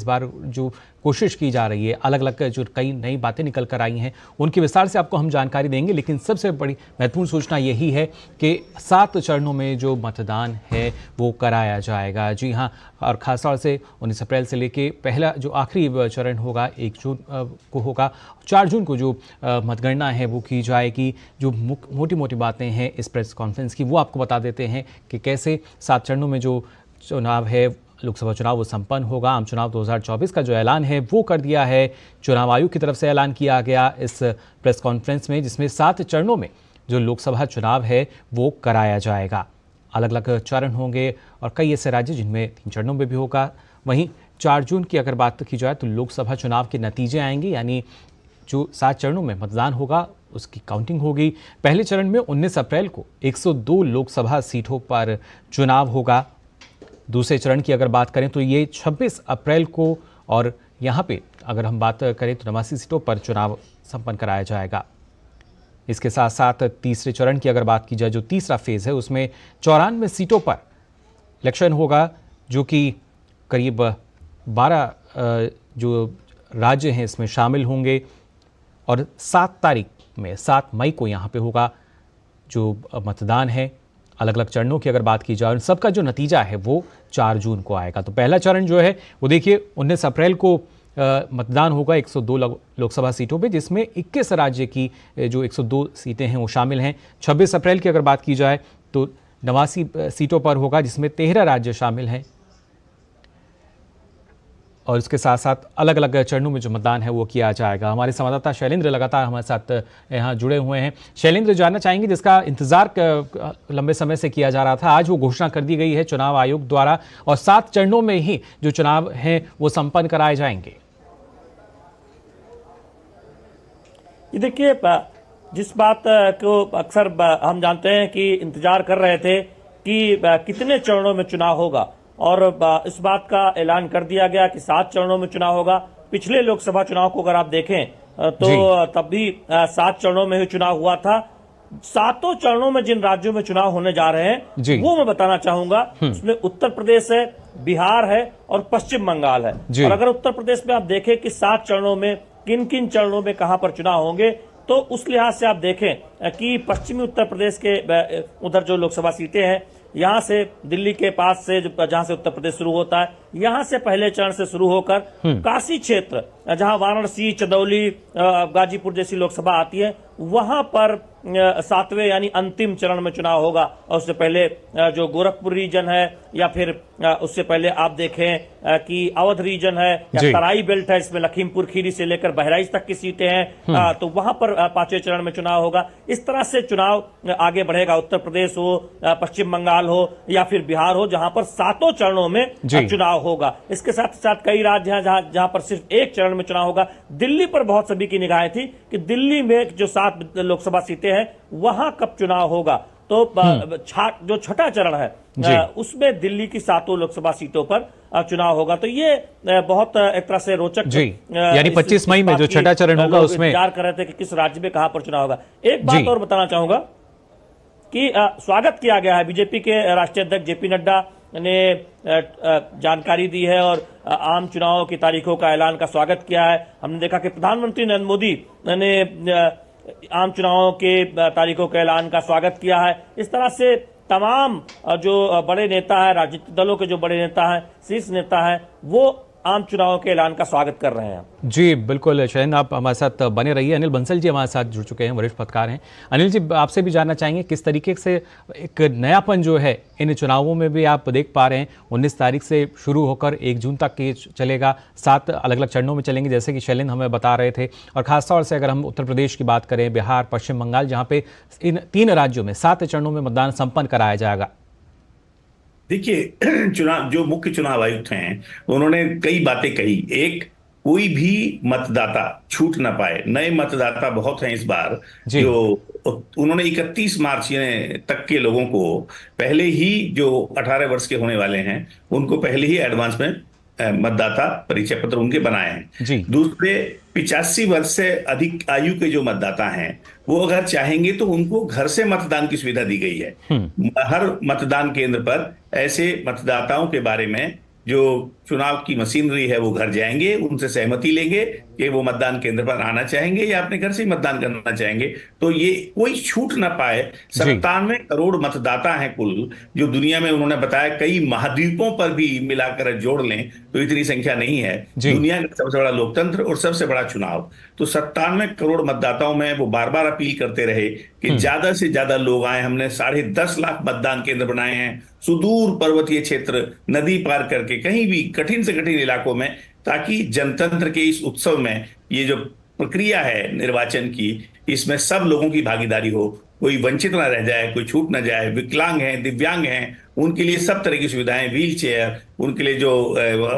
बार जो कोशिश की जा रही है, अलग अलग जो कई नई बातें निकल कर आई हैं, उनके विस्तार से आपको हम जानकारी देंगे। लेकिन सबसे बड़ी महत्वपूर्ण सूचना यही है कि 7 चरणों में जो मतदान है वो कराया जाएगा। जी हाँ, और खासतौर से 19 अप्रैल से लेके पहला जो आखिरी चरण होगा 1 जून को होगा। 4 जून को जो मतगणना है वो की जाएगी। जो मोटी मोटी बातें हैं इस प्रेस कॉन्फ्रेंस की वो आपको बता देते हैं कि कैसे 7 चरणों में जो चुनाव है, लोकसभा चुनाव वो संपन्न होगा। आम चुनाव 2024 का जो ऐलान है वो कर दिया है, चुनाव आयोग की तरफ से ऐलान किया गया इस प्रेस कॉन्फ्रेंस में, जिसमें 7 चरणों में जो लोकसभा चुनाव है वो कराया जाएगा। अलग अलग चरण होंगे और कई ऐसे राज्य जिनमें 3 चरणों में भी होगा। वहीं 4 जून की अगर बात की जाए तो लोकसभा चुनाव के नतीजे आएंगे, यानी जो 7 चरणों में मतदान होगा उसकी काउंटिंग होगी। पहले चरण में 19 अप्रैल को 102 लोकसभा सीटों पर चुनाव होगा। दूसरे चरण की अगर बात करें तो ये 26 अप्रैल को, और यहाँ पे अगर हम बात करें तो 89 सीटों पर चुनाव संपन्न कराया जाएगा। इसके साथ साथ तीसरे चरण की अगर बात की जाए, जो तीसरा फेज है, उसमें 94 सीटों पर इलेक्शन होगा, जो कि करीब 12 जो राज्य हैं इसमें शामिल होंगे। और 7 मई को यहाँ पे होगा जो मतदान है। अलग अलग चरणों की अगर बात की जाए, सबका जो नतीजा है वो 4 जून को आएगा। तो पहला चरण जो है वो देखिए 19 अप्रैल को मतदान होगा 102 लोकसभा सीटों पे, जिसमें 21 राज्य की जो 102 सीटें हैं वो शामिल हैं। 26 अप्रैल की अगर बात की जाए तो 89 सीटों पर होगा, जिसमें 13 राज्य शामिल हैं। और इसके साथ साथ अलग अलग चरणों में जो मतदान है वो किया जाएगा। हमारे संवाददाता शैलेंद्र लगातार हमारे साथ यहाँ जुड़े हुए हैं। शैलेंद्र, जानना चाहेंगे, जिसका इंतजार लंबे समय से किया जा रहा था, आज वो घोषणा कर दी गई है चुनाव आयोग द्वारा, और 7 चरणों में ही जो चुनाव हैं वो संपन्न कराए जाएंगे। ये देखिए, जिस बात को अक्सर हम जानते हैं कि इंतजार कर रहे थे कि कितने चरणों में चुनाव होगा, और इस बात का ऐलान कर दिया गया कि 7 चरणों में चुनाव होगा। पिछले लोकसभा चुनाव को अगर आप देखें तो तब भी 7 चरणों में ही चुनाव हुआ था। 7 चरणों में जिन राज्यों में चुनाव होने जा रहे हैं वो मैं बताना चाहूंगा। उसमें उत्तर प्रदेश है, बिहार है और पश्चिम बंगाल है। और अगर उत्तर प्रदेश में आप देखें कि 7 चरणों में किन किन चरणों में कहां पर चुनाव होंगे, तो उस लिहाज से आप देखें कि पश्चिमी उत्तर प्रदेश के उधर जो लोकसभा सीटें हैं, यहां से दिल्ली के पास से जहां से उत्तर प्रदेश शुरू होता है, यहां से पहले चरण से शुरू होकर काशी क्षेत्र, जहां वाराणसी, चंदौली, गाजीपुर जैसी लोकसभा आती है, वहां पर 7वें यानी अंतिम चरण में चुनाव होगा। और उससे पहले जो गोरखपुर रीजन है, या फिर उससे पहले आप देखें कि अवध रीजन है, या तराई बेल्ट है, इसमें लखीमपुर खीरी से लेकर बहराइच तक की सीटें हैं, तो वहां पर 5वें चरण में चुनाव होगा। इस तरह से चुनाव आगे बढ़ेगा। उत्तर प्रदेश हो, पश्चिम बंगाल हो या फिर बिहार हो, जहां पर 7 चरणों में चुनाव होगा। इसके साथ साथ कई राज्य हैं जहां पर सिर्फ 1 चरण में चुनाव होगा। दिल्ली पर बहुत सभी की निगाहें थी कि दिल्ली में जो 7 लोकसभा सीटें हैं वहां कब चुनाव होगा। तो जो छठा चरण है उसमें दिल्ली की 7 लोकसभा सीटों पर चुनाव होगा। तो ये बहुत एक तरह से रोचक, यानी 25 मई में जो छठा चरण होगा उसमें इंतजार कर रहे थे कि किस राज्य में कहां पर चुनाव होगा। एक बात और बताना चाहूंगा कि स्वागत किया गया है। बीजेपी के राष्ट्रीय अध्यक्ष जेपी नड्डा ने जानकारी दी है और आम चुनाव की तारीखों का ऐलान का स्वागत किया है। हमने देखा कि प्रधानमंत्री नरेंद्र मोदी ने आम चुनावों के तारीखों के ऐलान का स्वागत किया है। इस तरह से तमाम जो बड़े नेता हैं, राजनीतिक दलों के जो बड़े नेता हैं, शीर्ष नेता हैं, वो आम चुनाव के ऐलान का स्वागत कर रहे हैं। जी बिल्कुल शैलेंद्र, आप हमारे साथ बने रहिए। अनिल बंसल जी हमारे साथ जुड़ चुके हैं, वरिष्ठ पत्रकार हैं। अनिल जी, आपसे भी जानना चाहेंगे किस तरीके से एक नयापन जो है इन चुनावों में भी आप देख पा रहे हैं। 19 तारीख से शुरू होकर 1 जून तक ये चलेगा, 7 अलग अलग चरणों में चलेंगे, जैसे कि शैलेंद्र हमें बता रहे थे। और खासतौर से अगर हम उत्तर प्रदेश की बात करें, बिहार, पश्चिम बंगाल, जहाँ पे इन 3 राज्यों में 7 चरणों में मतदान संपन्न कराया जाएगा। देखिए, चुनाव जो मुख्य चुनाव आयुक्त हैं उन्होंने कई बातें कही। एक, कोई भी मतदाता छूट ना पाए। नए मतदाता बहुत हैं इस बार, जो उन्होंने 31 मार्च तक के लोगों को पहले ही, जो 18 वर्ष के होने वाले हैं उनको पहले ही एडवांस में मतदाता परिचय पत्र उनके बनाए हैं। दूसरे, 85 वर्ष से अधिक आयु के जो मतदाता हैं वो अगर चाहेंगे तो उनको घर से मतदान की सुविधा दी गई है। हर मतदान केंद्र पर ऐसे मतदाताओं के बारे में जो चुनाव की मशीनरी है वो घर जाएंगे, उनसे सहमति लेंगे कि वो मतदान केंद्र पर आना चाहेंगे या अपने घर से ही मतदान करना चाहेंगे। तो ये कोई छूट ना पाए। 97 करोड़ मतदाता हैं कुल, जो दुनिया में उन्होंने बताया कई महाद्वीपों पर भी मिलाकर जोड़ लें तो इतनी संख्या नहीं है। दुनिया का सबसे बड़ा लोकतंत्र और सबसे बड़ा चुनाव। तो 97 करोड़ मतदाताओं में वो बार बार अपील करते रहे कि ज्यादा से ज्यादा लोग आए। हमने 10.5 लाख मतदान केंद्र बनाए हैं सुदूर पर्वतीय क्षेत्र, नदी पार करके, कहीं भी कठिन से कठिन इलाकों में, ताकि जनतंत्र के इस उत्सव में ये जो प्रक्रिया है निर्वाचन की, इसमें सब लोगों की भागीदारी हो, कोई वंचित ना रह जाए, कोई छूट ना जाए। विकलांग हैं, दिव्यांग हैं, उनके लिए सब तरह की सुविधाएं, व्हील चेयर, उनके लिए जो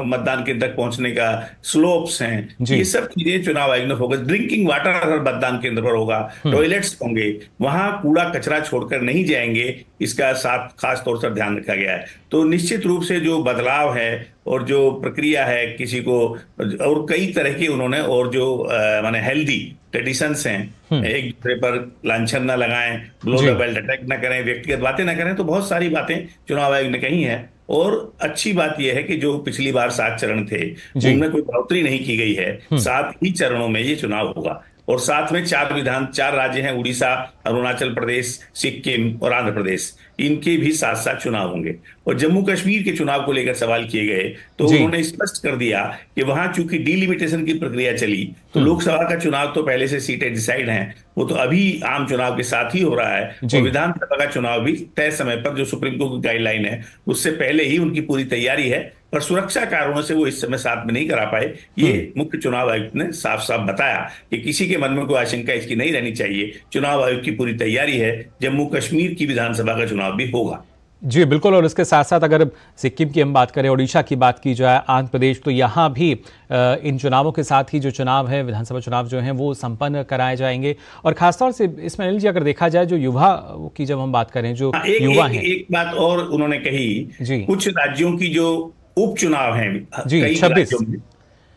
मतदान केंद्र तक पहुंचने का स्लोप्स हैं, ये सब चीजें चुनाव आयोग ने फोकस। ड्रिंकिंग वाटर हर मतदान केंद्र पर होगा, टॉयलेट्स होंगे, वहां कूड़ा कचरा छोड़कर नहीं जाएंगे, इसका साथ खास तौर पर ध्यान रखा गया है। तो निश्चित रूप से जो बदलाव है और जो प्रक्रिया है, किसी को और कई तरह की उन्होंने, और जो माने हेल्दी ट्रेडिशंस हैं, एक दूसरे पर लांछन ना लगाएं, बिलो द बेल्ट अटैक ना करें, व्यक्तिगत बातें ना करें, तो बहुत सारी बातें चुनाव आयोग ने कही हैं। और अच्छी बात यह है कि जो पिछली बार 7 चरण थे उनमें कोई बढ़ोतरी नहीं की गई है। 7 ही चरणों में ये चुनाव होगा और साथ में 4 राज्य हैं, उड़ीसा, अरुणाचल प्रदेश, सिक्किम और आंध्र प्रदेश, इनके भी साथ साथ चुनाव होंगे। और जम्मू कश्मीर के चुनाव को लेकर सवाल किए गए तो उन्होंने स्पष्ट कर दिया कि वहां चूंकि डिलिमिटेशन की प्रक्रिया चली, तो लोकसभा का चुनाव तो पहले से सीटें डिसाइड हैं, वो तो अभी आम चुनाव के साथ ही हो रहा है, और विधानसभा का चुनाव भी तय समय पर, जो सुप्रीम कोर्ट की गाइडलाइन है उससे पहले ही उनकी पूरी तैयारी है, पर सुरक्षा कारणों से वो इस समय साथ में नहीं करा पाए। ये मुख्य चुनाव आयुक्त ने साफ साफ बताया कि किसी के मन में कोई आशंका इसकी नहीं रहनी चाहिए। चुनाव आयोग की पूरी तैयारी है, जम्मू कश्मीर की विधानसभा का चुनाव भी होगा। जी बिल्कुल। और इसके साथ साथ अगर सिक्किम की हम बात करें, उड़ीसा की बात की जाए, आंध्र प्रदेश, तो यहाँ भी इन चुनावों के साथ ही जो चुनाव है, विधानसभा चुनाव जो हैं वो संपन्न कराए जाएंगे। और खासतौर से इसमें अनिल जी अगर देखा जाए, जो युवा की जब हम बात करें, जो युवा हैं, एक बात और उन्होंने कही, कुछ राज्यों की जो उपचुनाव हैं, जी 26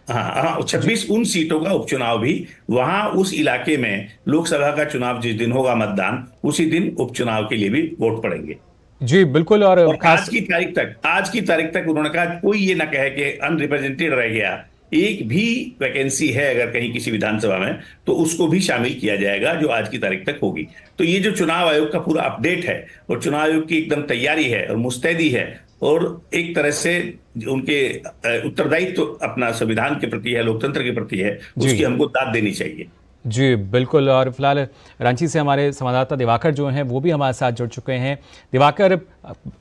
26 उन सीटों का उपचुनाव भी, वहां उस इलाके में लोकसभा का चुनाव जिस दिन होगा मतदान, उसी दिन उपचुनाव के लिए भी वोट पड़ेंगे। जी बिल्कुल। और आज की तारीख तक उन्होंने कहा कोई ये ना कहे कि अनरिप्रेजेंटेड रह गया। एक भी वैकेंसी है अगर कहीं किसी विधानसभा में, तो उसको भी शामिल किया जाएगा जो आज की तारीख तक होगी। तो ये जो चुनाव आयोग का पूरा अपडेट है और चुनाव आयोग की एकदम तैयारी है और मुस्तैदी है, और एक तरह से उनके उत्तरदायित्व तो अपना संविधान के प्रति है, लोकतंत्र के प्रति है, उसकी हमको दाद देनी चाहिए। जी बिल्कुल। और फिलहाल रांची से हमारे संवाददाता दिवाकर जो हैं वो भी हमारे साथ जुड़ चुके हैं। दिवाकर,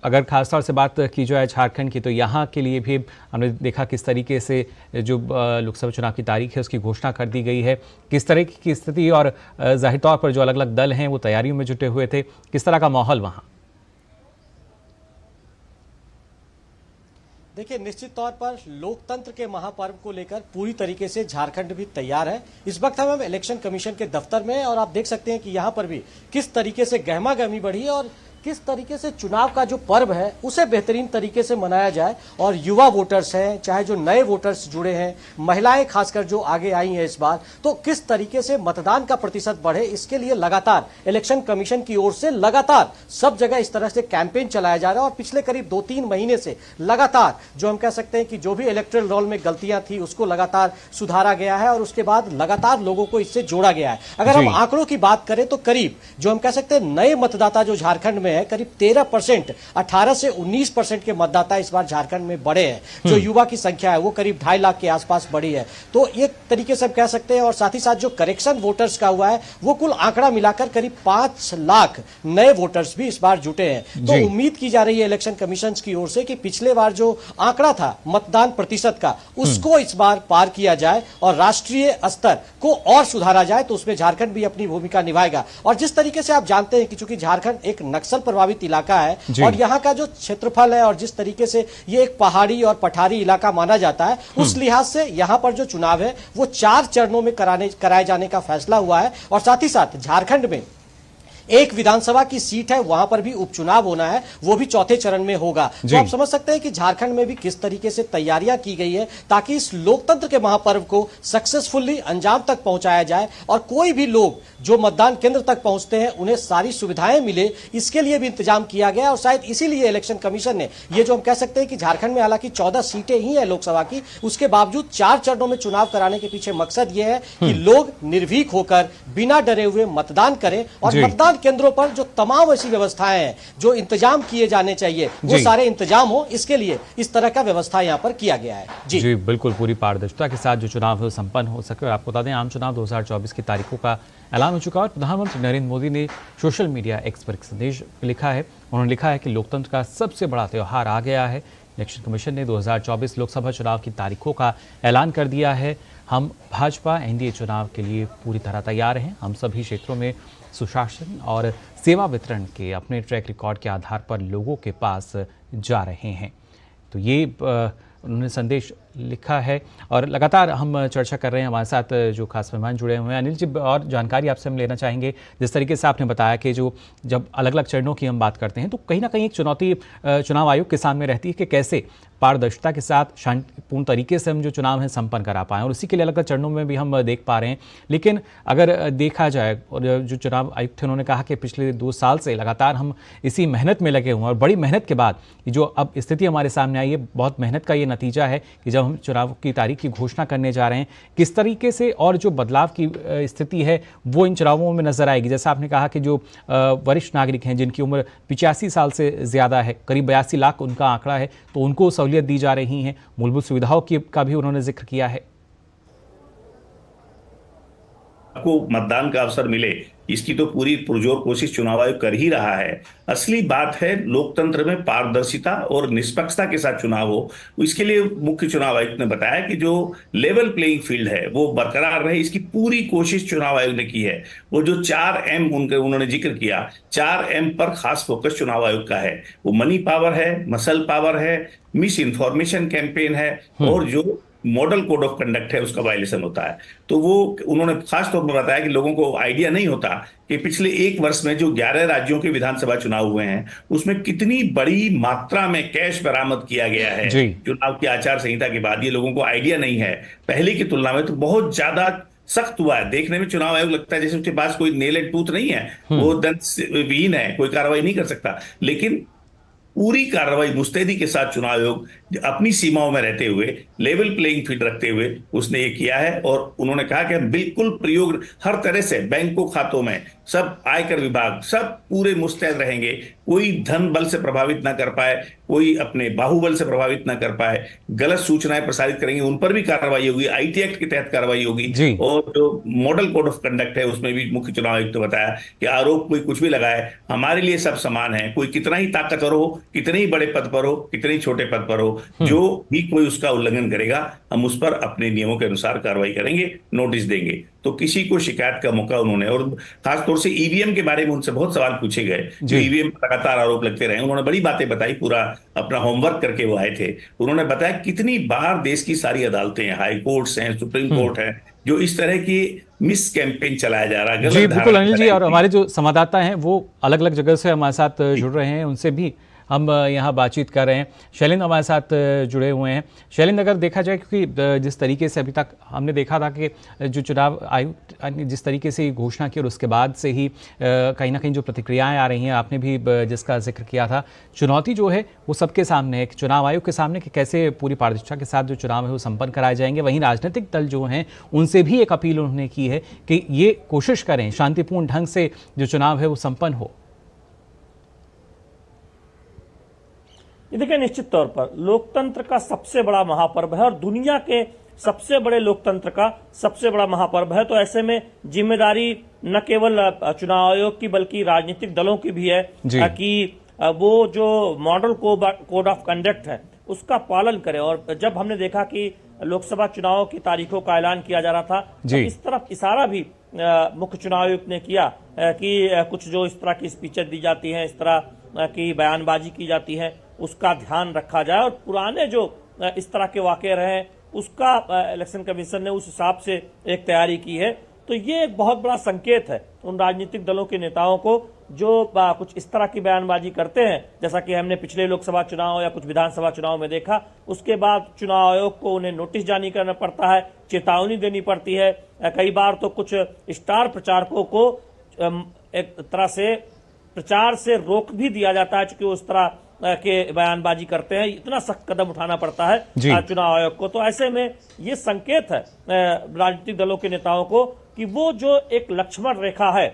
अगर खासतौर से बात की जाए झारखंड की, तो यहाँ के लिए भी हमने देखा किस तरीके से जो लोकसभा चुनाव की तारीख है उसकी घोषणा कर दी गई है, किस तरह की स्थिति, और जाहिर तौर पर जो अलग अलग दल हैं वो तैयारियों में जुटे हुए थे, किस तरह का माहौल वहाँ? देखिए, निश्चित तौर पर लोकतंत्र के महापर्व को लेकर पूरी तरीके से झारखंड भी तैयार है। इस वक्त हम इलेक्शन कमीशन के दफ्तर में, और आप देख सकते हैं कि यहां पर भी किस तरीके से गहमा गहमी बढ़ी है और किस तरीके से चुनाव का जो पर्व है उसे बेहतरीन तरीके से मनाया जाए। और युवा वोटर्स हैं, चाहे जो नए वोटर्स जुड़े हैं, महिलाएं खासकर जो आगे आई हैं इस बार, तो किस तरीके से मतदान का प्रतिशत बढ़े, इसके लिए लगातार इलेक्शन कमीशन की ओर से लगातार सब जगह इस तरह से कैंपेन चलाया जा रहा है। और पिछले करीब 2-3 महीने से लगातार जो हम कह सकते हैं कि जो भी इलेक्टोरल रोल में गलतियां थी उसको लगातार सुधारा गया है और उसके बाद लगातार लोगों को इससे जोड़ा गया है। अगर हम आंकड़ों की बात करें तो करीब जो हम कह सकते हैं नए मतदाता जो झारखंड में है, करीब 13%, 18 से 19% के मतदाता इस बार झारखंड में बढ़े हैं। जो युवा की संख्या है वो करीब 2.5 लाख के आसपास बढ़ी है। तो एक तरीके से हम कह सकते हैं। और साथ ही साथ जो करेक्शन वोटर्स का हुआ है वो कुल आंकड़ा मिलाकर करीब 5 लाख नए वोटर्स भी इस बार जुटे हैं। तो उम्मीद की जा रही है इलेक्शन कमीशन की ओर से कि पिछले बार जो आंकड़ा था मतदान प्रतिशत का, उसको इस बार पार किया जाए और राष्ट्रीय स्तर को और सुधारा जाए, तो उसमें झारखंड भी अपनी भूमिका निभाएगा। और जिस तरीके से आप जानते हैं कि चूंकि झारखंड एक नक्सल प्रभावित इलाका है और यहाँ का जो क्षेत्रफल है और जिस तरीके से ये एक पहाड़ी और पठारी इलाका माना जाता है, उस लिहाज से यहाँ पर जो चुनाव है वो 4 चरणों में कराए जाने का फैसला हुआ है। और साथ ही साथ झारखंड में एक विधानसभा की सीट है, वहां पर भी उपचुनाव होना है, वो भी चौथे चरण में होगा। तो आप समझ सकते हैं कि झारखंड में भी किस तरीके से तैयारियां की गई है ताकि इस लोकतंत्र के महापर्व को सक्सेसफुली अंजाम तक पहुंचाया जाए और कोई भी लोग जो मतदान केंद्र तक पहुंचते हैं उन्हें सारी सुविधाएं मिले, इसके लिए भी इंतजाम किया गया। और शायद इसीलिए इलेक्शन कमीशन ने ये जो हम कह सकते हैं कि झारखंड में हालांकि 14 सीटें ही है लोकसभा की, उसके बावजूद 4 चरणों में चुनाव कराने के पीछे मकसद यह है कि लोग निर्भीक होकर बिना डरे हुए मतदान करें और मतदान केंद्रों पर जो तमाम ऐसी व्यवस्थाएं हैं, जो इंतजाम किए जाने चाहिए, वो सारे इंतजाम हो, इसके लिए इस तरह का व्यवस्था यहां पर किया गया है। जी बिल्कुल, पूरी पारदर्शिता के साथ जो चुनाव है संपन्न हो सके। और आपको बता दें, आम चुनाव 2024 की तारीखों का ऐलान हो चुका है और प्रधानमंत्री नरेंद्र मोदी ने सोशल मीडिया एक्स पर एक संदेश लिखा है। उन्होंने लिखा है कि लोकतंत्र का सबसे बड़ा त्यौहार आ गया है। इलेक्शन कमीशन ने 2024 लोकसभा चुनाव की तारीखों का ऐलान कर दिया है। हम भाजपा एनडीए चुनाव के लिए पूरी तरह तैयार हैं। हम सभी क्षेत्रों में सुशासन और सेवा वितरण के अपने ट्रैक रिकॉर्ड के आधार पर लोगों के पास जा रहे हैं। तो ये उन्होंने संदेश लिखा है और लगातार हम चर्चा कर रहे हैं। हमारे साथ जो खास मेहमान जुड़े हुए हैं, अनिल जी, और जानकारी आपसे हम लेना चाहेंगे। जिस तरीके से आपने बताया कि जो जब अलग अलग चरणों की हम बात करते हैं तो कहीं ना कहीं एक चुनौती चुनाव आयोग के सामने रहती है कि कैसे पारदर्शिता के साथ शांतिपूर्ण तरीके से हम जो चुनाव है संपन्न करा पाएँ, और उसी के लिए अलग अलग चरणों में भी हम देख पा रहे हैं। लेकिन अगर देखा जाए, और जो चुनाव आयुक्त थे उन्होंने कहा कि पिछले 2 साल से लगातार हम इसी मेहनत में लगे हुए हैं और बड़ी मेहनत के बाद जो अब स्थिति हमारे सामने आई है, बहुत मेहनत का ये नतीजा है कि जब हम चुनाव की तारीख की घोषणा करने जा रहे हैं, किस तरीके से और जो बदलाव की स्थिति है वो इन चुनावों में नजर आएगी। जैसा आपने कहा कि जो वरिष्ठ नागरिक हैं जिनकी उम्र 85 साल से ज़्यादा है, करीब 82 लाख उनका आंकड़ा है, तो उनको सहूलियत दी जा रही है। मूलभूत सुविधाओं का भी उन्होंने जिक्र किया है। आपको मतदान का अवसर मिले, इसकी तो पूरी पुरजोर कोशिश चुनाव आयोग कर ही रहा है। असली बात है लोकतंत्र में पारदर्शिता और निष्पक्षता के साथ चुनाव हो। इसके लिए मुख्य चुनाव आयुक्त ने बताया कि जो लेवल प्लेइंग फील्ड है वो बरकरार रहे, इसकी पूरी कोशिश चुनाव आयोग ने की है। वो जो 4M उन्होंने जिक्र किया, 4M पर खास फोकस चुनाव आयोग का है। वो मनी पावर है, मसल पावर है, मिस इन्फॉर्मेशन कैंपेन है, और जो मॉडल कोड ऑफ कंडक्ट है उसका वायलेशन होता है। तो वो उन्होंने खास तौर पर बताया कि लोगों को आइडिया नहीं होता कि पिछले 1 वर्ष में जो 11 राज्यों के विधानसभा चुनाव हुए हैं उसमें कितनी बड़ी मात्रा में कैश बरामद किया गया है चुनाव की आचार संहिता के बाद। ये लोगों को आइडिया नहीं है। पहले की तुलना में तो बहुत ज्यादा सख्त हुआ है। देखने में चुनाव आयोग लगता है जैसे उसके पास कोई नेल एंड टूथ नहीं है, वो दंत विहीन है, कोई कार्रवाई नहीं कर सकता। लेकिन पूरी कार्रवाई मुस्तैदी के साथ चुनाव आयोग अपनी सीमाओं में रहते हुए, लेवल प्लेइंग फील्ड रखते हुए उसने ये किया है। और उन्होंने कहा कि हम बिल्कुल प्रयोग हर तरह से बैंकों खातों में, सब आयकर विभाग सब पूरे मुस्तैद रहेंगे। कोई धन बल से प्रभावित ना कर पाए, कोई अपने बाहुबल से प्रभावित ना कर पाए। गलत सूचनाएं प्रसारित करेंगे उन पर भी कार्रवाई होगी, IT एक्ट के तहत कार्रवाई होगी। और जो मॉडल कोड ऑफ कंडक्ट है उसमें भी मुख्य चुनाव आयुक्त ने बताया कि आरोप कोई कुछ भी लगाए, हमारे लिए सब समान है। कोई कितना ही ताकतवर हो, कितने ही बड़े पद पर हो, कितने ही छोटे पद पर हो, जो भी कोई उसका उल्लंघन करेगा हम उस पर अपने नियमों के अनुसार कार्रवाई करेंगे, नोटिस देंगे। तो किसी को शिकायत का मौका उन्होंने, और खासतौर से EVM के बारे में उनसे बहुत सवाल पूछे गए, जो EVM पर लगातार आरोप लगते रहे। उन्होंने बड़ी बातें बताई, पूरा अपना होमवर्क करके वो आए थे। उन्होंने बताया कितनी बार देश की सारी अदालतें हैं, हाई कोर्ट्स हैं, सुप्रीम कोर्ट है, जो इस तरह की मिस कैंपेन चलाया जा रहा है। जी बिल्कुल अनिल जी, और हमारे जो संवाददाता हैं वो अलग अलग जगह से हमारे साथ जुड़ रहे हैं, उनसे भी हम यहाँ बातचीत कर रहे हैं। शैलेंद्र हमारे साथ जुड़े हुए हैं। शैलेंद्र, अगर देखा जाए, क्योंकि जिस तरीके से अभी तक हमने देखा था कि जो चुनाव आयोग जिस तरीके से घोषणा की और उसके बाद से ही कहीं ना कहीं जो प्रतिक्रियाएं आ रही हैं, आपने भी जिसका जिक्र किया था, चुनौती जो है वो सबके सामने है, चुनाव आयोग के सामने, कि कैसे पूरी पारदर्शिता के साथ जो चुनाव है वो संपन्न कराए जाएंगे। वहीं राजनीतिक दल जो हैं उनसे भी एक अपील उन्होंने की है कि ये कोशिश करें शांतिपूर्ण ढंग से जो चुनाव है वो संपन्न हो। ये देखिए, निश्चित तौर पर लोकतंत्र का सबसे बड़ा महापर्व है और दुनिया के सबसे बड़े लोकतंत्र का सबसे बड़ा महापर्व है। तो ऐसे में जिम्मेदारी न केवल चुनाव आयोग की बल्कि राजनीतिक दलों की भी है कि वो जो मॉडल कोड ऑफ कंडक्ट है उसका पालन करे। और जब हमने देखा कि लोकसभा चुनाव की तारीखों का ऐलान किया जा रहा था, तो इस तरफ इशारा भी मुख्य चुनाव आयुक्त ने किया कि कुछ जो इस तरह की स्पीचेस दी जाती हैं, इस तरह की बयानबाजी की जाती है, उसका ध्यान रखा जाए। और पुराने जो इस तरह के वाकये रहे उसका इलेक्शन कमीशन ने उस हिसाब से एक तैयारी की है। तो ये एक बहुत बड़ा संकेत है उन राजनीतिक दलों के नेताओं को जो कुछ इस तरह की बयानबाजी करते हैं, जैसा कि हमने पिछले लोकसभा चुनाव या कुछ विधानसभा चुनाव में देखा। उसके बाद चुनाव आयोग को उन्हें नोटिस जारी करना पड़ता है, चेतावनी देनी पड़ती है। कई बार तो कुछ स्टार प्रचारकों को एक तरह से प्रचार से रोक भी दिया जाता है, क्योंकि उस तरह के बयानबाजी करते हैं। इतना सख्त कदम उठाना पड़ता है चुनाव आयोग को। तो ऐसे में ये संकेत है राजनीतिक दलों के नेताओं को कि वो जो एक लक्ष्मण रेखा है,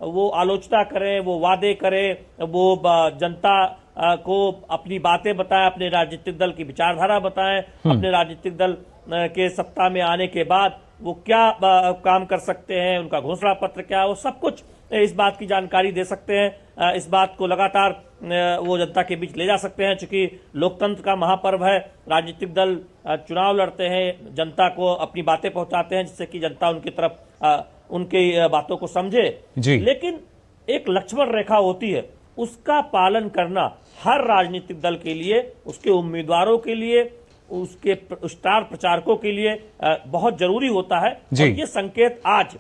वो आलोचना करें, वो वादे करें, वो जनता को अपनी बातें बताएं, अपने राजनीतिक दल की विचारधारा बताएं, अपने राजनीतिक दल के सत्ता में आने के बाद वो क्या काम कर सकते हैं, उनका घोषणा पत्र क्या है, वो सब कुछ इस बात की जानकारी दे सकते हैं। इस बात को लगातार वो जनता के बीच ले जा सकते हैं, क्योंकि लोकतंत्र का महापर्व है। राजनीतिक दल चुनाव लड़ते हैं, जनता को अपनी बातें पहुंचाते हैं, जिससे कि जनता उनकी तरफ उनकी बातों को समझे। लेकिन एक लक्ष्मण रेखा होती है, उसका पालन करना हर राजनीतिक दल के लिए, उसके उम्मीदवारों के लिए, उसके स्टार प्रचारकों के लिए बहुत जरूरी होता है। और ये संकेत आज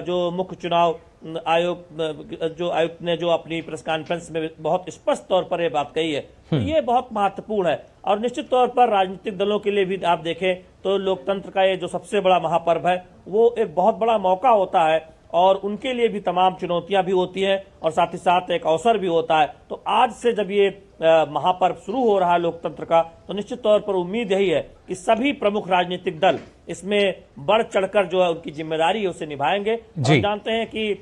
जो मुख्य चुनाव आयुक्त ने जो अपनी प्रेस कॉन्फ्रेंस में बहुत स्पष्ट तौर पर ये बात कही है, ये बहुत महत्वपूर्ण है। और निश्चित तौर पर राजनीतिक दलों के लिए भी आप देखें तो लोकतंत्र का ये जो सबसे बड़ा महापर्व है, वो एक बहुत बड़ा मौका होता है, और उनके लिए भी तमाम चुनौतियां भी होती हैं, और साथ ही साथ एक अवसर भी होता है। तो आज से जब ये महापर्व शुरू हो रहा है लोकतंत्र का, तो निश्चित तौर पर उम्मीद यही है कि सभी प्रमुख राजनीतिक दल इसमें बढ़ चढ़कर जो है उनकी जिम्मेदारी है उसे निभाएंगे। हम जानते हैं कि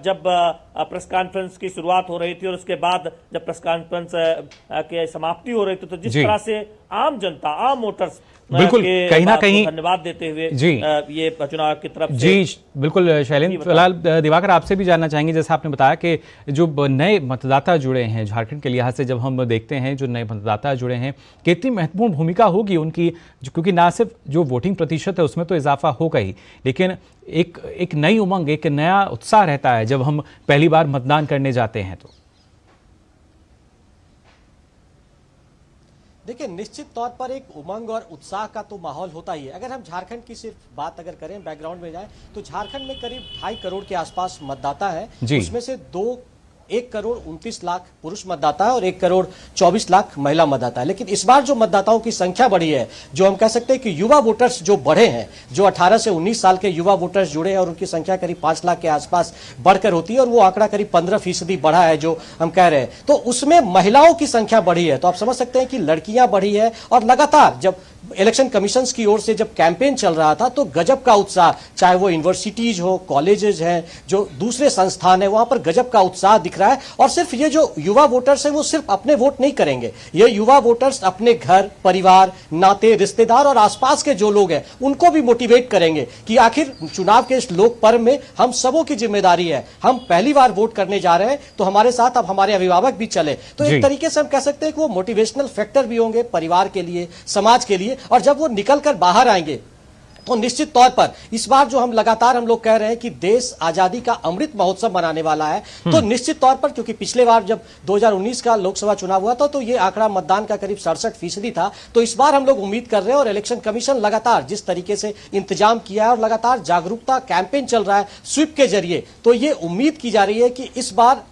जब प्रेस कॉन्फ्रेंस की शुरुआत हो रही थी और उसके बाद जब प्रेस कॉन्फ्रेंस की समाप्ति हो रही थी, तो जिस तरह से आम जनता, आम वोटर्स बिल्कुल कहीं ना कहीं धन्यवाद देते हुए ये चुनाव की तरफ जी बिल्कुल शैलेंद्र, फिलहाल दिवाकर आपसे भी जानना चाहेंगे, जैसा आपने बताया कि जो नए मतदाता जुड़े हैं झारखंड के लिहाज से, जब हम देखते हैं जो नए मतदाता जुड़े हैं, कितनी महत्वपूर्ण भूमिका होगी उनकी, क्योंकि ना सिर्फ जो वोटिंग प्रतिशत है उसमें तो इजाफा होगा ही, लेकिन एक नई उमंग, एक नया उत्साह रहता है जब हम पहली बार मतदान करने जाते हैं। तो देखिए, निश्चित तौर पर एक उमंग और उत्साह का तो माहौल होता ही है। अगर हम झारखंड की सिर्फ बात अगर करें, बैकग्राउंड में जाएं, तो झारखंड में करीब 2.5 करोड़ के आसपास मतदाता है। उसमें से 1 करोड़ 29 लाख पुरुष मतदाता है और 1 करोड़ 24 लाख महिला मतदाता है। लेकिन इस बार जो मतदाताओं की संख्या बढ़ी है, जो हम कह सकते हैं कि युवा वोटर्स जो बढ़े हैं, जो 18 से 19 साल के युवा वोटर्स जुड़े हैं, और उनकी संख्या करीब 5 लाख के आसपास बढ़कर होती है, और वो आंकड़ा करीब 15% बढ़ा है जो हम कह रहे हैं। तो उसमें महिलाओं की संख्या बढ़ी है, तो आप समझ सकते हैं कि लड़कियां बढ़ी है। और लगातार जब इलेक्शन कमीशन की ओर से जब कैंपेन चल रहा था, तो गजब का उत्साह, चाहे वो यूनिवर्सिटीज हो, कॉलेजेस हैं, जो दूसरे संस्थान है, वहां पर गजब का उत्साह दिख रहा है। और सिर्फ ये जो युवा वोटर्स हैं, वो सिर्फ अपने वोट नहीं करेंगे, ये युवा वोटर्स अपने घर, परिवार, नाते, रिश्तेदार और आसपास के जो लोग हैं उनको भी मोटिवेट करेंगे कि आखिर चुनाव के इस लोक पर्व में हम सबों की जिम्मेदारी है, हम पहली बार वोट करने जा रहे हैं, तो हमारे साथ अब हमारे अभिभावक भी चले। तो एक तरीके से हम कह सकते हैं कि वो मोटिवेशनल फैक्टर भी होंगे परिवार के लिए, समाज के लिए। और जब वो निकलकर बाहर आएंगे, तो निश्चित तौर पर इस बार जो हम लगातार हम लोग कह रहे हैं कि देश आजादी का अमृत महोत्सव मनाने वाला है, तो निश्चित तौर पर, क्योंकि पिछले बार जब 2019 का लोकसभा चुनाव हुआ था, तो ये आंकड़ा मतदान का करीब 67% था। तो इस बार हम लोग उम्मीद कर रहे हैं, और इलेक्शन कमीशन लगातार जिस तरीके से इंतजाम किया है और लगातार जागरूकता कैंपेन चल रहा है स्वीप के जरिए, तो ये उम्मीद की जा रही है कि इस बार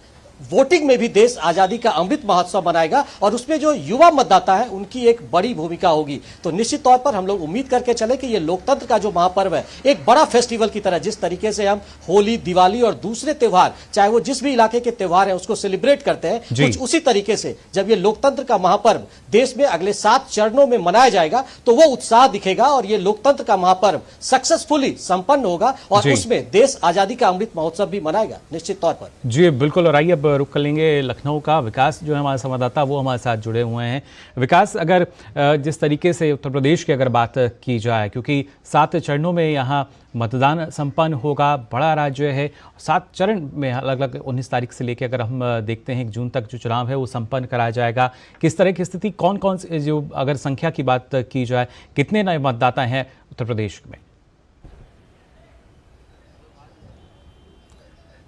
वोटिंग में भी देश आजादी का अमृत महोत्सव मनाएगा, और उसमें जो युवा मतदाता है उनकी एक बड़ी भूमिका होगी। तो निश्चित तौर पर हम लोग उम्मीद करके चले कि ये लोकतंत्र का जो महापर्व है, एक बड़ा फेस्टिवल की तरह, जिस तरीके से हम होली, दिवाली और दूसरे त्योहार, चाहे वो जिस भी इलाके के त्योहार है, उसको सेलिब्रेट करते हैं, कुछ उसी तरीके से जब ये लोकतंत्र का महापर्व देश में अगले 7 चरणों में मनाया जाएगा, तो वो उत्साह दिखेगा, और ये लोकतंत्र का महापर्व सक्सेसफुली संपन्न होगा, और उसमें देश आजादी का अमृत महोत्सव भी मनाएगा निश्चित तौर पर। जी बिल्कुल। और आइए रुक कर लेंगे लखनऊ का। विकास जो है हमारे संवाददाता, वो हमारे साथ जुड़े हुए हैं। विकास, अगर जिस तरीके से उत्तर प्रदेश की अगर बात की जाए, क्योंकि 7 चरणों में यहाँ मतदान संपन्न होगा, बड़ा राज्य है, 7 चरण में अलग अलग 19 तारीख से लेकर अगर हम देखते हैं 1 जून तक जो चुनाव है वो संपन्न कराया जाएगा। किस तरह की स्थिति, कौन कौन से, जो अगर संख्या की बात की जाए, कितने नए मतदाता हैं उत्तर प्रदेश में?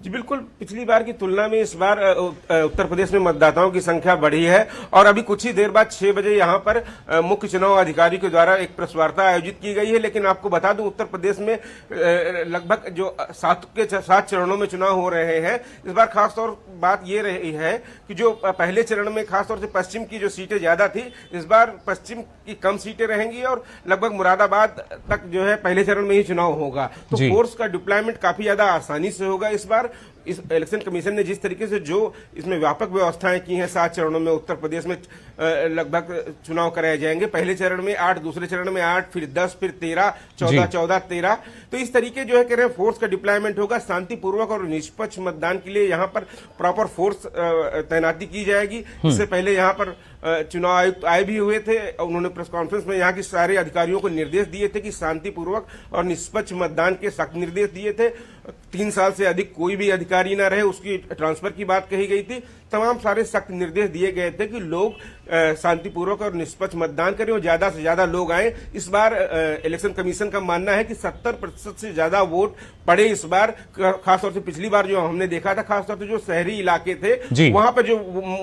जी बिल्कुल, पिछली बार की तुलना में इस बार उत्तर प्रदेश में मतदाताओं की संख्या बढ़ी है और अभी कुछ ही देर बाद 6 बजे यहां पर मुख्य चुनाव अधिकारी के द्वारा एक प्रेस वार्ता आयोजित की गई है। लेकिन आपको बता दूं, उत्तर प्रदेश में लगभग जो 7 चरणों में चुनाव हो रहे हैं, इस बार खासतौर बात ये रही है कि जो पहले चरण में खासतौर से पश्चिम की जो सीटें ज्यादा थी, इस बार पश्चिम की कम सीटें रहेंगी और लगभग मुरादाबाद तक जो है पहले चरण में ही चुनाव होगा। तो फोर्स का डिप्लॉयमेंट काफी ज्यादा आसानी से होगा इस बार। इस इलेक्शन कमीशन ने जिस तरीके से जो इसमें व्यापक व्यवस्थाएं की हैं, 7 चरणों में उत्तर प्रदेश में लगभग चुनाव कराए जाएंगे। पहले चरण में 8, दूसरे चरण में 8, फिर 10, फिर 13, 14, 13। तो इस तरीके जो है कह रहे हैं फोर्स का डिप्लॉयमेंट होगा। शांतिपूर्वक और निष्पक्ष मतदान के लिए यहाँ पर प्रॉपर फोर्स तैनाती की जाएगी। इससे पहले यहाँ पर चुनाव आयुक्त आए भी हुए थे। उन्होंने प्रेस कॉन्फ्रेंस में यहाँ के सारे अधिकारियों को निर्देश दिए थे कि शांतिपूर्वक और निष्पक्ष मतदान के सख्त निर्देश दिए थे। 3 साल से अधिक कोई भी अधिकारी ना रहे, उसकी ट्रांसफर की बात कही गई थी। तमाम सारे सख्त निर्देश दिए गए थे कि लोग शांतिपूर्वक और निष्पक्ष मतदान करें और ज्यादा से ज्यादा लोग आए। इस बार इलेक्शन कमीशन का मानना है कि 70% से ज्यादा वोट पड़े इस बार। खासतौर से पिछली बार जो हमने देखा था, खासतौर से जो शहरी इलाके थे वहां पर जो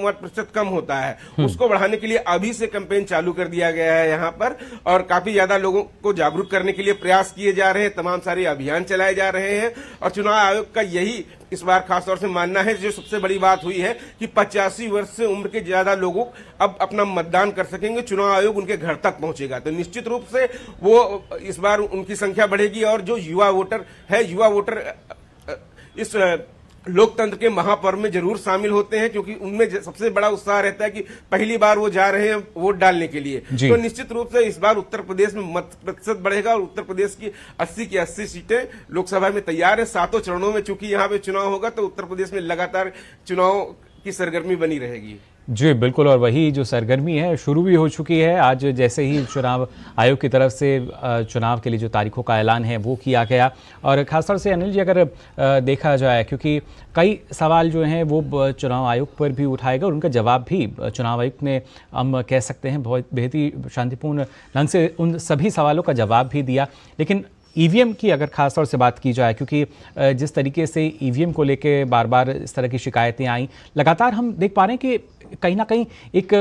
मत प्रतिशत कम होता है, उसको बढ़ाने के लिए अभी से कैंपेन चालू कर दिया गया है यहाँ पर और काफी ज्यादा लोगों को जागरूक करने के लिए प्रयास किए जा रहे हैं। तमाम सारे अभियान चलाए जा रहे हैं और चुनाव आयोग का यही इस बार खासतौर से मानना है, जो सबसे बड़ी बात हुई है कि 85 वर्ष से उम्र के ज्यादा लोगों अब अपना मतदान कर सकेंगे। चुनाव आयोग उनके घर तक पहुंचेगा, तो निश्चित रूप से वो इस बार उनकी संख्या बढ़ेगी। और जो युवा वोटर है, युवा वोटर इस लोकतंत्र के महापर्व में जरूर शामिल होते हैं, क्योंकि उनमें सबसे बड़ा उत्साह रहता है कि पहली बार वो जा रहे हैं वोट डालने के लिए। तो निश्चित रूप से इस बार उत्तर प्रदेश में मत प्रतिशत बढ़ेगा और उत्तर प्रदेश की 80 की 80 सीटें लोकसभा में तैयार है। 7 चरणों में चूंकि यहाँ पे चुनाव होगा, तो उत्तर प्रदेश में लगातार चुनाव की सरगर्मी बनी रहेगी। जी बिल्कुल, और वही जो सरगर्मी है शुरू भी हो चुकी है। आज जैसे ही चुनाव आयोग की तरफ से चुनाव के लिए जो तारीखों का ऐलान है वो किया गया। और खासतौर से अनिल जी, अगर देखा जाए, क्योंकि कई सवाल जो हैं वो चुनाव आयोग पर भी उठाएगा और उनका जवाब भी चुनाव आयुक्त ने, हम कह सकते हैं, बहुत बेहद ही शांतिपूर्ण ढंग से उन सभी सवालों का जवाब भी दिया। लेकिन ईवीएम की अगर खास तौर से बात की जाए, क्योंकि जिस तरीके से ईवीएम को लेके बार बार इस तरह की शिकायतें आई, लगातार हम देख पा रहे हैं कि कहीं ना कहीं एक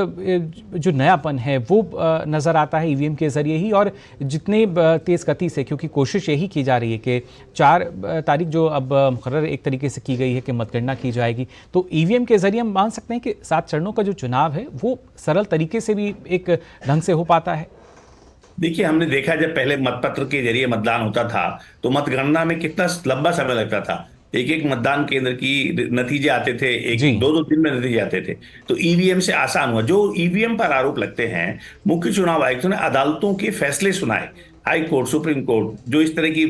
जो नयापन है वो नज़र आता है ईवीएम के ज़रिए ही। और जितने तेज़ गति से, क्योंकि कोशिश यही की जा रही है कि 4 तारीख जो अब मुकर्रर एक तरीके से की गई है कि मतगणना की जाएगी, तो ईवीएम के ज़रिए हम मान सकते हैं कि 7 चरणों का जो चुनाव है वो सरल तरीके से भी एक ढंग से हो पाता है। देखिए, हमने देखा जब पहले मतपत्र के जरिए मतदान होता था तो मतगणना में कितना लंबा समय लगता था। एक मतदान केंद्र की नतीजे आते थे, 1-2 दिन में नतीजे आते थे। तो ईवीएम से आसान हुआ। जो ईवीएम पर आरोप लगते हैं, मुख्य चुनाव आयुक्त ने अदालतों के फैसले सुनाए, हाई कोर्ट, सुप्रीम कोर्ट, जो इस तरह की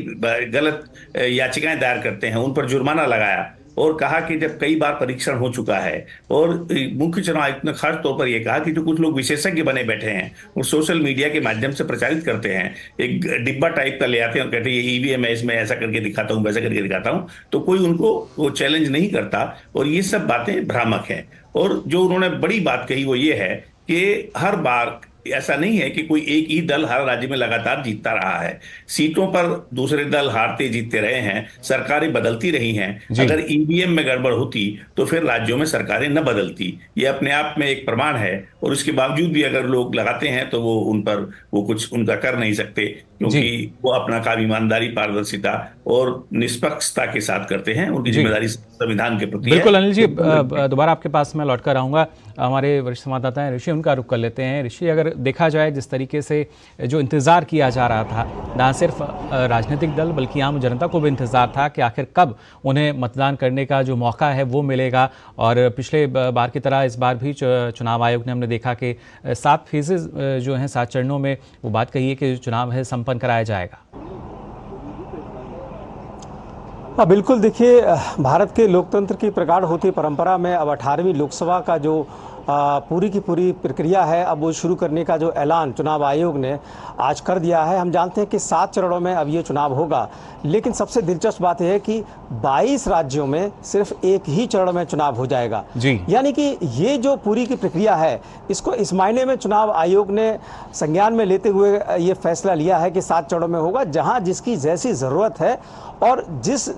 गलत याचिकाएं दायर करते हैं उन पर जुर्माना लगाया और कहा कि जब कई बार परीक्षण हो चुका है। और मुख्य चुनाव आयुक्त ने खास तौर पर यह कहा कि जो कुछ लोग विशेषज्ञ बने बैठे हैं और सोशल मीडिया के माध्यम से प्रचारित करते हैं, एक डिब्बा टाइप का ले आते हैं और कहते हैं ये ईवीएम है, इसमें ऐसा करके दिखाता हूं, वैसा करके दिखाता हूं, तो कोई उनको वो चैलेंज नहीं करता। और ये सब बातें भ्रामक हैं। और जो उन्होंने बड़ी बात कही वो ये है कि हर बार ऐसा नहीं है कि कोई एक ही दल हर राज्य में लगातार जीतता रहा है। सीटों पर दूसरे दल हारते जीतते रहे हैं, सरकारें बदलती रही हैं। अगर ईवीएम में गड़बड़ होती तो फिर राज्यों में सरकारें न बदलती। ये अपने आप में एक प्रमाण है। और उसके बावजूद भी अगर लोग लगाते हैं तो वो उन पर वो कुछ उनका कर नहीं सकते, क्योंकि वो अपना काम ईमानदारी, पारदर्शिता और निष्पक्षता के साथ करते हैं। उनकी जिम्मेदारी संविधान के प्रति है। बिल्कुल अनिल जी, दोबारा आपके पास मैं लौट कर आऊँगा। हमारे वरिष्ठ संवाददाता हैं ऋषि, उनका रुख कर लेते हैं। ऋषि, अगर देखा जाए जिस तरीके से जो इंतज़ार किया जा रहा था, ना सिर्फ राजनीतिक दल बल्कि आम जनता को भी इंतज़ार था कि आखिर कब उन्हें मतदान करने का जो मौका है वो मिलेगा। और पिछले बार की तरह इस बार भी चुनाव आयोग ने, हमने देखा कि 7 फेजेज जो हैं, 7 चरणों में वो बात कही है कि चुनाव है संपन्न कराया जाएगा। हाँ बिल्कुल, देखिए भारत के लोकतंत्र की प्रगाढ़ होती परंपरा में अब 18वीं लोकसभा का जो पूरी की पूरी प्रक्रिया है अब वो शुरू करने का जो ऐलान चुनाव आयोग ने आज कर दिया है। हम जानते हैं कि 7 चरणों में अब ये चुनाव होगा, लेकिन सबसे दिलचस्प बात यह है कि 22 राज्यों में सिर्फ एक ही चरण में चुनाव हो जाएगा जी। यानी कि ये जो पूरी की प्रक्रिया है, इसको इस मायने में चुनाव आयोग ने संज्ञान में लेते हुए ये फैसला लिया है कि 7 चरणों में होगा, जहां जिसकी जैसी ज़रूरत है और जिस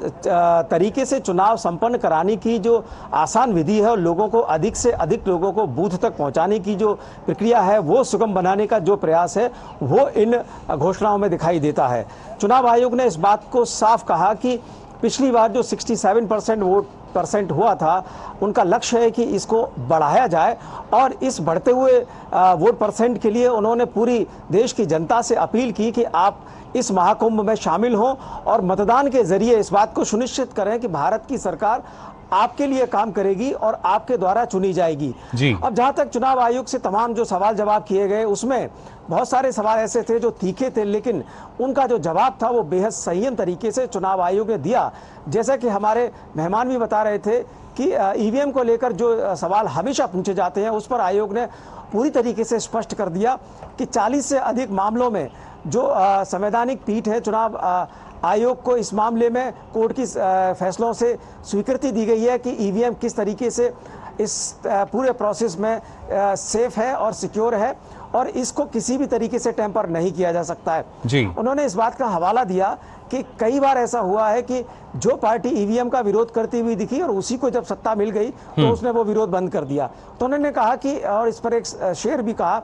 तरीके से चुनाव संपन्न कराने की जो आसान विधि है और लोगों को अधिक से अधिक लोगों को बूथ तक पहुंचाने की जो प्रक्रिया है वो सुगम बनाने का जो प्रयास है वो इन घोषणाओं में दिखाई देता है। चुनाव आयोग ने इस बात को साफ कहा कि पिछली बार जो 67% वोट परसेंट हुआ था, उनका लक्ष्य है कि इसको बढ़ाया जाए और इस बढ़ते हुए वोट परसेंट के लिए उन्होंने पूरी देश की जनता से अपील की कि आप इस महाकुंभ में शामिल हों और मतदान के जरिए इस बात को सुनिश्चित करें कि भारत की सरकार आपके लिए काम करेगी और आपके द्वारा चुनी जाएगी जी। अब जहां तक चुनाव आयोग से तमाम जो सवाल जवाब किए गए, उसमें बहुत सारे सवाल ऐसे थे जो तीखे थे, लेकिन उनका जो जवाब था वो बेहद संयम तरीके से चुनाव आयोग ने दिया। जैसा कि हमारे मेहमान भी बता रहे थे कि ईवीएम को लेकर जो सवाल हमेशा पूछे जाते हैं उस पर आयोग ने पूरी तरीके से स्पष्ट कर दिया कि 40 से अधिक मामलों में जो संवैधानिक पीठ है चुनाव आयोग को इस मामले में कोर्ट की फैसलों से स्वीकृति दी गई है कि ईवीएम किस तरीके से इस पूरे प्रोसेस में सेफ है और सिक्योर है और इसको किसी भी तरीके से टेम्पर नहीं किया जा सकता है जी। उन्होंने इस बात का हवाला दिया कि कई बार ऐसा हुआ है कि जो पार्टी ईवीएम का विरोध करती हुई दिखी और उसी को जब सत्ता मिल गई तो उसने वो विरोध बंद कर दिया। तो उन्होंने कहा कि, और इस पर एक शेर भी कहा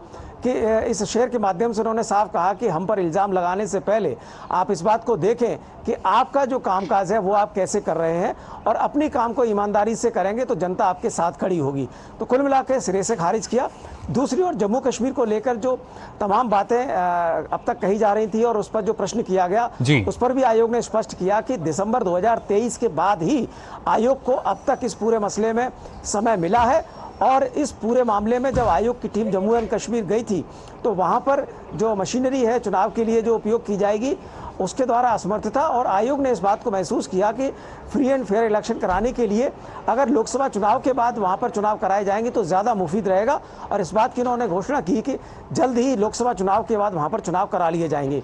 कि इस शेर के माध्यम से उन्होंने साफ कहा कि हम पर इल्ज़ाम लगाने से पहले आप इस बात को देखें कि आपका जो कामकाज है वो आप कैसे कर रहे हैं और अपनी काम को ईमानदारी से करेंगे तो जनता आपके साथ खड़ी होगी। तो कुल मिला के सिरे से खारिज किया। दूसरी ओर जम्मू कश्मीर को लेकर जो तमाम बातें अब तक कही जा रही थी और उस पर जो प्रश्न किया गया उस पर भी आयोग ने स्पष्ट किया कि दिसंबर 2023 के बाद ही आयोग को अब तक इस पूरे मसले में समय मिला है और इस पूरे मामले में जब आयोग की टीम जम्मू एंड कश्मीर गई थी तो वहां पर जो मशीनरी है चुनाव के लिए जो उपयोग की जाएगी उसके द्वारा असमर्थ था और आयोग ने इस बात को महसूस किया कि फ्री एंड फेयर इलेक्शन कराने के लिए अगर लोकसभा चुनाव के बाद वहां पर चुनाव कराए जाएंगे तो ज़्यादा मुफीद रहेगा और इस बात की उन्होंने घोषणा की कि जल्द ही लोकसभा चुनाव के बाद वहां पर चुनाव करा लिए जाएंगे।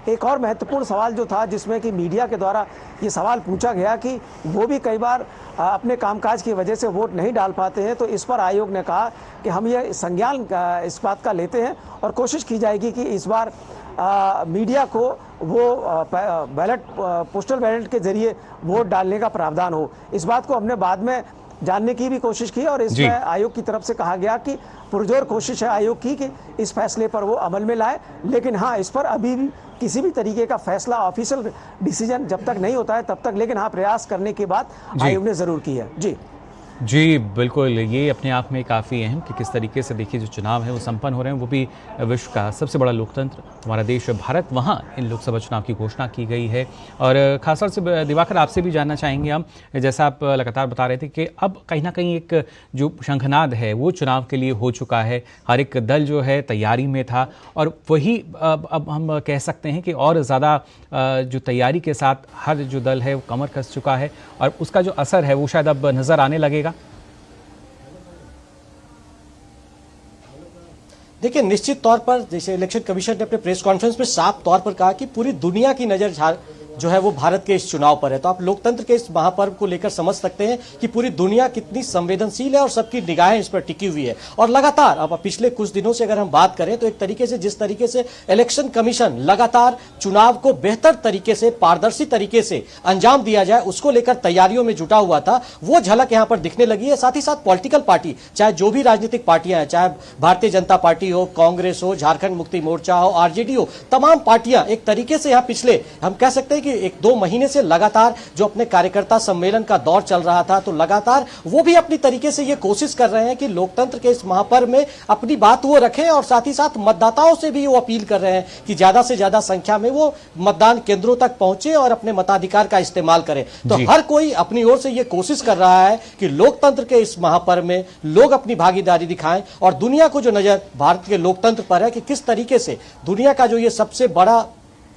एक और महत्वपूर्ण सवाल जो था जिसमें कि मीडिया के द्वारा ये सवाल पूछा गया कि वो भी कई बार अपने कामकाज की वजह से वोट नहीं डाल पाते हैं, तो इस पर आयोग ने कहा कि हम ये संज्ञान इस बात का लेते हैं और कोशिश की जाएगी कि इस बार मीडिया को वो पोस्टल बैलेट के जरिए वोट डालने का प्रावधान हो। इस बात को हमने बाद में जानने की भी कोशिश की और इसमें आयोग की तरफ से कहा गया कि पुरजोर कोशिश है आयोग की कि इस फैसले पर वो अमल में लाए, लेकिन हाँ इस पर अभी भी किसी भी तरीके का फैसला ऑफिशियल डिसीजन जब तक नहीं होता है तब तक, लेकिन हाँ प्रयास करने की बात आयोग ने जरूर की है। जी बिल्कुल, ये अपने आप में काफ़ी अहम कि किस तरीके से देखिए जो चुनाव है वो संपन्न हो रहे हैं, वो भी विश्व का सबसे बड़ा लोकतंत्र हमारा देश भारत, वहाँ इन लोकसभा चुनाव की घोषणा की गई है। और खासतौर से दिवाकर आपसे भी जानना चाहेंगे हम, जैसा आप लगातार बता रहे थे कि अब कहीं ना कहीं एक जो शंखनाद है वो चुनाव के लिए हो चुका है, हर एक दल जो है तैयारी में था और वही अब हम कह सकते हैं कि और ज़्यादा जो तैयारी के साथ हर जो दल है वो कमर कस चुका है और उसका जो असर है वो शायद अब नज़र आने लगेगा। देखिए, निश्चित तौर पर जैसे इलेक्शन कमीशन ने अपने प्रेस कॉन्फ्रेंस में साफ तौर पर कहा कि पूरी दुनिया की नजर जो है वो भारत के इस चुनाव पर है, तो आप लोकतंत्र के इस महापर्व को लेकर समझ सकते हैं कि पूरी दुनिया कितनी संवेदनशील है और सबकी निगाहें इस पर टिकी हुई है। और लगातार अब पिछले कुछ दिनों से अगर हम बात करें तो एक तरीके से जिस तरीके से इलेक्शन कमीशन लगातार चुनाव को बेहतर तरीके से, पारदर्शी तरीके से अंजाम दिया जाए उसको लेकर तैयारियों में जुटा हुआ था, वो झलक यहाँ पर दिखने लगी है। साथ ही साथ पॉलिटिकल पार्टी, चाहे जो भी राजनीतिक पार्टियां हैं, चाहे भारतीय जनता पार्टी हो, कांग्रेस हो, झारखंड मुक्ति मोर्चा हो, आरजेडी हो, तमाम पार्टियां एक तरीके से यहाँ पिछले हम कह सकते हैं कि 1-2 महीने से लगातार जो अपने कार्यकर्ता सम्मेलन का दौर चल रहा था, तो लगातार वो भी अपनी तरीके से ये कोशिश कर रहे हैं कि लोकतंत्र के इस महापर्व में अपनी बात वो रखें और साथ ही साथ मतदाताओं से भी वो अपील कर रहे हैं कि ज्यादा से ज्यादा संख्या में वो मतदान केंद्रों तक पहुंचे और अपने मताधिकार का इस्तेमाल करें। तो हर कोई अपनी ओर से ये कोशिश कर रहा है कि लोकतंत्र के इस महापर्व में लोग अपनी भागीदारी दिखाएं और दुनिया को जो नजर भारत के लोकतंत्र पर है कि किस तरीके से दुनिया का जो ये सबसे बड़ा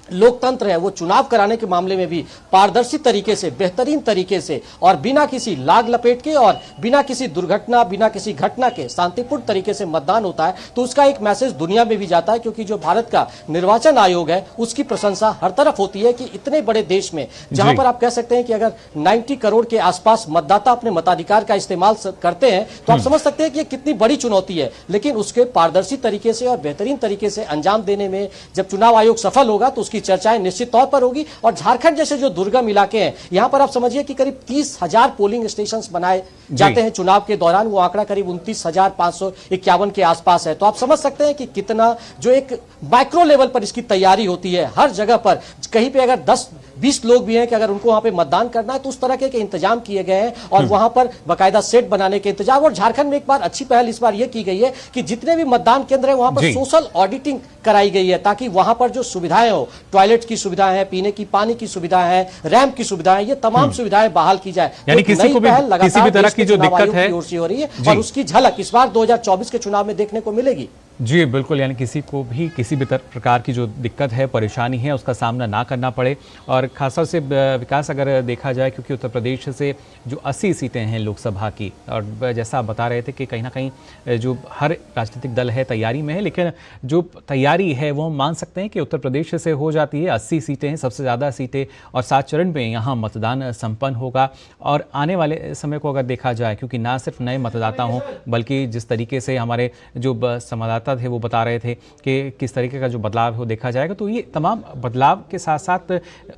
लोकतंत्र है वो चुनाव कराने के मामले में भी पारदर्शी तरीके से, बेहतरीन तरीके से और बिना किसी लाग लपेट के और बिना किसी दुर्घटना, बिना किसी घटना के शांतिपूर्ण तरीके से मतदान होता है, तो उसका एक मैसेज दुनिया में भी जाता है। क्योंकि जो भारत का निर्वाचन आयोग है उसकी प्रशंसा हर तरफ होती है कि इतने बड़े देश में जहां पर आप कह सकते हैं कि अगर 90 करोड़ के आसपास मतदाता अपने मताधिकार का इस्तेमाल करते हैं तो आप समझ सकते हैं कि ये कितनी बड़ी चुनौती है। लेकिन उसके पारदर्शी तरीके से और बेहतरीन तरीके से अंजाम देने में जब चुनाव आयोग सफल होगा तो की चर्चाएं निश्चित तौर पर होगी। और झारखंड जैसे जो दुर्गम इलाके हैं, यहां पर आप समझिए कि करीब 30,000 पोलिंग स्टेशन बनाए जाते हैं चुनाव के दौरान। वो आंकड़ा करीब 29,551 के आसपास है। तो आप समझ सकते हैं कि कितना जो एक माइक्रो लेवल पर इसकी तैयारी होती है। हर जगह पर कहीं पे अगर 10-20 लोग भी हैं कि अगर उनको वहां पे मतदान करना है तो उस तरह के इंतजाम किए गए हैं और वहां पर बाकायदा सेट बनाने के इंतजाम। और झारखंड में एक बार अच्छी पहल इस बार यह की गई है कि जितने भी मतदान केंद्र है वहां पर सोशल ऑडिटिंग कराई गई है ताकि वहां पर जो सुविधाएं हो, टॉयलेट की सुविधाएं हैं, पीने की पानी की सुविधाएं हैं, रैंप की सुविधाएं, ये तमाम सुविधाएं बहाल की जाए। यानी किसी को भी किसी भी तरह की जो दिक्कत है हो रही है और उसकी झलक इस बार 2024 के चुनाव में देखने को मिलेगी। जी बिल्कुल, यानी किसी को भी किसी भी प्रकार की जो दिक्कत है, परेशानी है, उसका सामना ना करना पड़े। और खासतौर से विकास अगर देखा जाए, क्योंकि उत्तर प्रदेश से जो 80 सीटें हैं लोकसभा की, और जैसा आप बता रहे थे कि कहीं ना कहीं जो हर राजनीतिक दल है तैयारी में है, लेकिन जो तैयारी है वो हम मान सकते हैं कि उत्तर प्रदेश से हो जाती है। 80 सीटें हैं, सबसे ज़्यादा सीटें, और 7 चरण में यहाँ मतदान संपन्न होगा। और आने वाले समय को अगर देखा जाए, क्योंकि ना सिर्फ नए मतदाता हों बल्कि जिस तरीके से हमारे जो संवाददाता थे वो बता रहे थे कि किस तरीके का जो बदलाव है वो देखा जाएगा, तो ये तमाम बदलाव के साथ साथ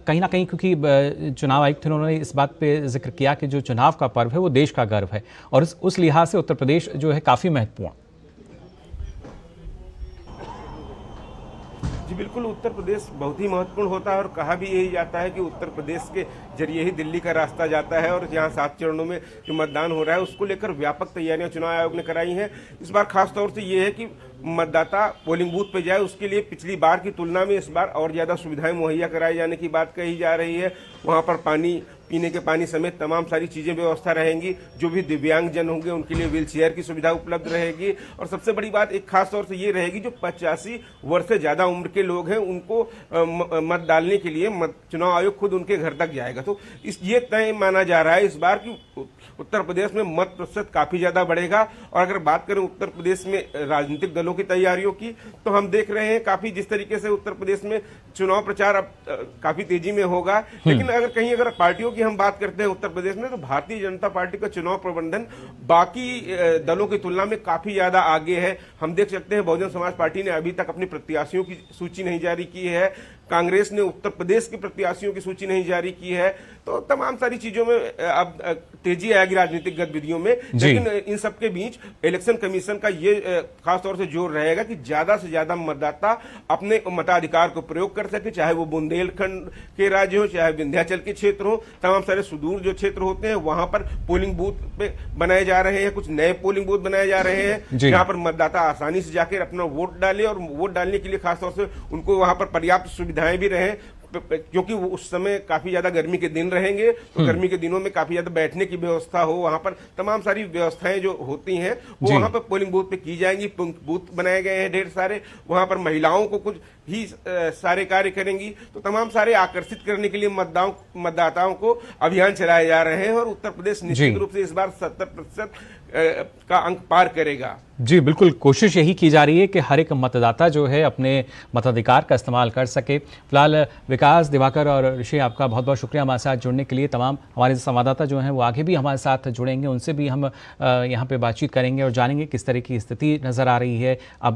कहीं ना कहीं, क्योंकि चुनाव आयुक्त थे, उन्होंने इस बात पे जिक्र किया कि जो चुनाव का पर्व है वो देश का गर्व है, और उस लिहाज से उत्तर प्रदेश जो है काफ़ी महत्वपूर्ण। जी बिल्कुल, उत्तर प्रदेश बहुत ही महत्वपूर्ण होता है और कहा भी यही जाता है कि उत्तर प्रदेश के जरिए ही दिल्ली का रास्ता जाता है। और यहाँ 7 चरणों में जो मतदान हो रहा है उसको लेकर व्यापक तैयारियां चुनाव आयोग ने कराई हैं। इस बार खास तौर से ये है कि मतदाता पोलिंग बूथ पे जाए, उसके लिए पिछली बार की तुलना में इस बार और ज्यादा सुविधाएं मुहैया कराई जाने की बात कही जा रही है। वहां पर पानी, पीने के पानी समेत तमाम सारी चीजें व्यवस्था रहेंगी। जो भी दिव्यांग जन होंगे उनके लिए व्हील चेयर की सुविधा उपलब्ध रहेगी। और सबसे बड़ी बात एक खास तौर से ये रहेगी, जो 85 वर्ष से ज्यादा उम्र के लोग हैं उनको मत डालने के लिए चुनाव आयोग खुद उनके घर तक जाएगा। तो ये तय माना जा रहा है इस बार की उत्तर प्रदेश में मत प्रतिशत काफी ज्यादा बढ़ेगा। और अगर बात करें उत्तर प्रदेश में राजनीतिक दलों की तैयारियों की, तो हम देख रहे हैं काफी जिस तरीके से उत्तर प्रदेश में चुनाव प्रचार अब काफी तेजी में होगा। लेकिन अगर पार्टियों की हम बात करते हैं उत्तर प्रदेश में, तो भारतीय जनता पार्टी का चुनाव प्रबंधन बाकी दलों की तुलना में काफी ज्यादा आगे है। हम देख सकते हैं बहुजन समाज पार्टी ने अभी तक अपने प्रत्याशियों की सूची नहीं जारी की है, कांग्रेस ने उत्तर प्रदेश के प्रत्याशियों की सूची नहीं जारी की है। तो तमाम सारी चीजों में अब तेजी आएगी राजनीतिक गतिविधियों में। लेकिन इन सबके बीच इलेक्शन कमीशन का ये खास तौर से जोर रहेगा कि ज्यादा से ज्यादा मतदाता अपने मताधिकार को प्रयोग कर सके, चाहे वो बुंदेलखंड के राज्य हो, चाहे विंध्याचल के क्षेत्र हो। तमाम सारे सुदूर जो क्षेत्र होते हैं वहां पर पोलिंग बूथ पे बनाए जा रहे हैं, कुछ नए पोलिंग बूथ बनाए जा रहे हैं जहां पर मतदाता आसानी से जाकर अपना वोट डाले। और वोट डालने के लिए खासतौर से उनको वहां पर पर्याप्त सुविधाएं भी रहें, क्योंकि वो उस समय काफी ज्यादा गर्मी के दिन रहेंगे। तो गर्मी के दिनों में काफी ज्यादा बैठने की व्यवस्था हो, वहां पर तमाम सारी व्यवस्थाएं जो होती हैं वो वहां पर पोलिंग बूथ पे की जाएंगी। बूथ बनाए गए हैं ढेर सारे, वहां पर महिलाओं को कुछ ही सारे कार्य करेंगी। तो तमाम सारे आकर्षित करने के लिए मतदाताओं को अभियान चलाए जा रहे हैं। और उत्तर प्रदेश निश्चित रूप से इस बार 70% का अंक पार करेगा। जी बिल्कुल, कोशिश यही की जा रही है कि हर एक मतदाता जो है अपने मताधिकार का इस्तेमाल कर सके। फिलहाल विकास, दिवाकर और ऋषि, आपका बहुत बहुत शुक्रिया हमारे साथ जुड़ने के लिए। तमाम हमारे संवाददाता जो हैं वो आगे भी हमारे साथ जुड़ेंगे, उनसे भी हम यहाँ पे बातचीत करेंगे और जानेंगे किस तरह की स्थिति नज़र आ रही है अब